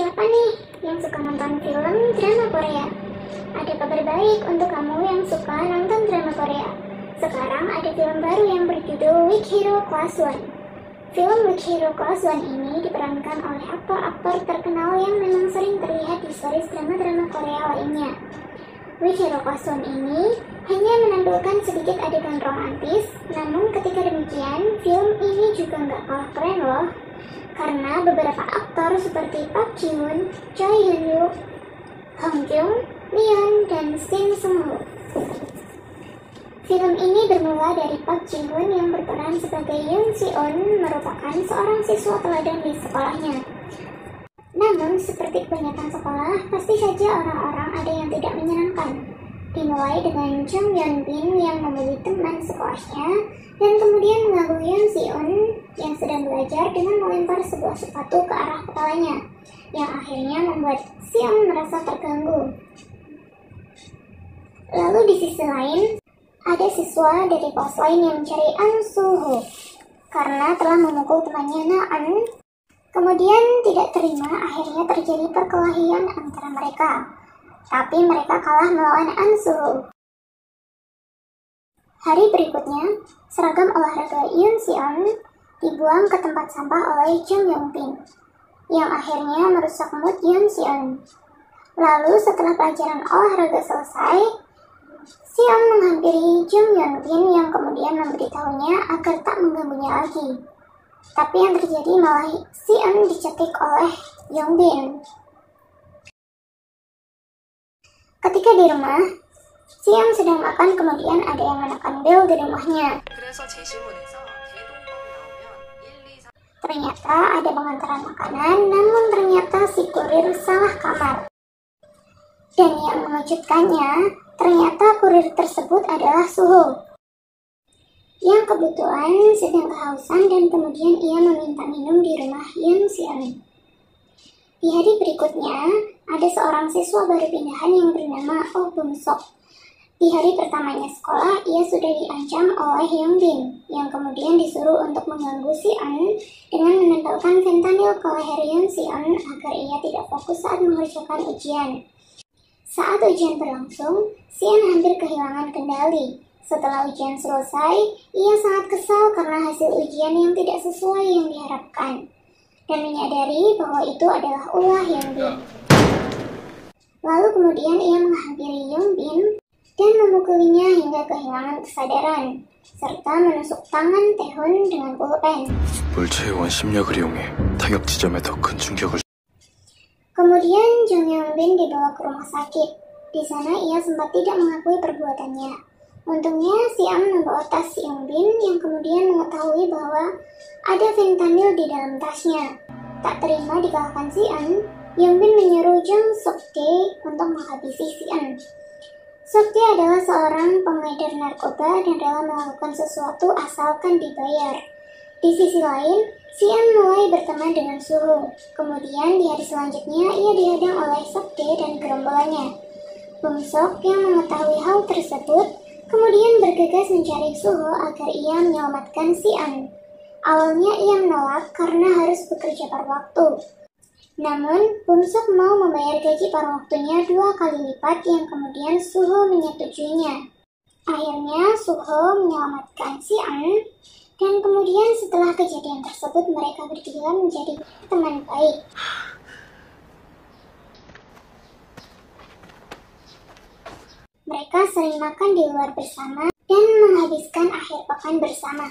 Siapa nih yang suka nonton film drama Korea? Ada kabar baik untuk kamu yang suka nonton drama Korea. Sekarang ada film baru yang berjudul Weak Hero Class 1. Film Weak Hero Class 1 ini diperankan oleh aktor-aktor terkenal yang memang sering terlihat di series drama-drama Korea lainnya. Weak Hero Class 1 ini hanya menampilkan sedikit adegan romantis, namun ketika demikian, film ini juga nggak kalah keren loh. Karena beberapa aktor seperti Park Ji Hoon, Choi Hyun Wook, Hong Jung, Leon, dan Shin Seung Ho. Film ini bermula dari Park Ji Hoon yang berperan sebagai Yoon Si Eun, merupakan seorang siswa teladan di sekolahnya. Namun, seperti kebanyakan sekolah, pasti saja orang-orang ada yang tidak menyenangkan. Dimulai dengan Jung Yeon Bin yang membuli teman sekolahnya, dan kemudian mengganggu Yoon Si Eun yang sedang belajar dengan melempar sebuah sepatu ke arah kepalanya, yang akhirnya membuat Si Eun merasa terganggu. Lalu di sisi lain, ada siswa dari kelas lain yang mencari An Soo Ho karena telah memukul temannya Na An. Kemudian tidak terima, akhirnya terjadi perkelahian antara mereka. Tapi mereka kalah melawan An Soo Ho. Hari berikutnya, seragam olahraga Yoon Si Eun dibuang ke tempat sampah oleh Jung Yeon Bin, yang akhirnya merusak mood Yoon Si Eun. Lalu setelah pelajaran olahraga selesai, Si Eun menghampiri Jung Yeon Bin yang kemudian memberitahunya agar tak mengganggunya lagi. Tapi yang terjadi malah Si Eun dicekik oleh Yoon Bin. Ketika di rumah, Si Eun sedang makan, kemudian ada yang menekan bel di rumahnya. Ternyata ada pengantaran makanan, namun ternyata si kurir salah kamar. Dan yang mengejutkannya, ternyata kurir tersebut adalah Suho, yang kebetulan sedang kehausan dan kemudian ia meminta minum di rumah Yoon Si Eun. Di hari berikutnya, ada seorang siswa baru pindahan yang bernama Oh Bum Sok. Di hari pertamanya sekolah, ia sudah diancam oleh Yoon Bin, yang kemudian disuruh untuk mengganggu Si Eun dengan menempelkan fentanyl ke leher Yoon Si Eun agar ia tidak fokus saat mengerjakan ujian. Saat ujian berlangsung, Si Eun hampir kehilangan kendali. Setelah ujian selesai, ia sangat kesal karena hasil ujian yang tidak sesuai yang diharapkan, dan menyadari bahwa itu adalah ulah Yoon Bin. Lalu kemudian ia menghampiri Yoon Bin dan memukulinya hingga kehilangan kesadaran, serta menusuk tangan Taehoon dengan pulpen. 물체의원 심력을 이용해 타격 지점에 더 큰 충격을. Kemudian Jung Yeon Bin dibawa ke rumah sakit. Di sana ia sempat tidak mengakui perbuatannya. Untungnya Si Eun membawa tas Si Yoon Bin yang kemudian mengetahui bahwa ada fentanyl di dalam tasnya. Tak terima dikalahkan Si Eun, Yoon Bin menyuruh Jung Sok Tae untuk menghabisi Si Eun. Sok Tae adalah seorang pengedar narkoba dan rela melakukan sesuatu asalkan dibayar. Di sisi lain, Si Eun mulai berteman dengan Suho. Kemudian di hari selanjutnya ia dihadang oleh Sok Tae dan gerombolannya. Bum Sok yang mengetahui hal tersebut kemudian bergegas mencari Suho agar ia menyelamatkan Si Eun. Awalnya ia menolak karena harus bekerja paruh waktu. Namun, Bum Sok mau membayar gaji paruh waktunya 2 kali lipat yang kemudian Suho menyetujuinya. Akhirnya Suho menyelamatkan Si Eun, dan kemudian setelah kejadian tersebut mereka berdua menjadi teman baik. Mereka sering makan di luar bersama dan menghabiskan akhir pekan bersama.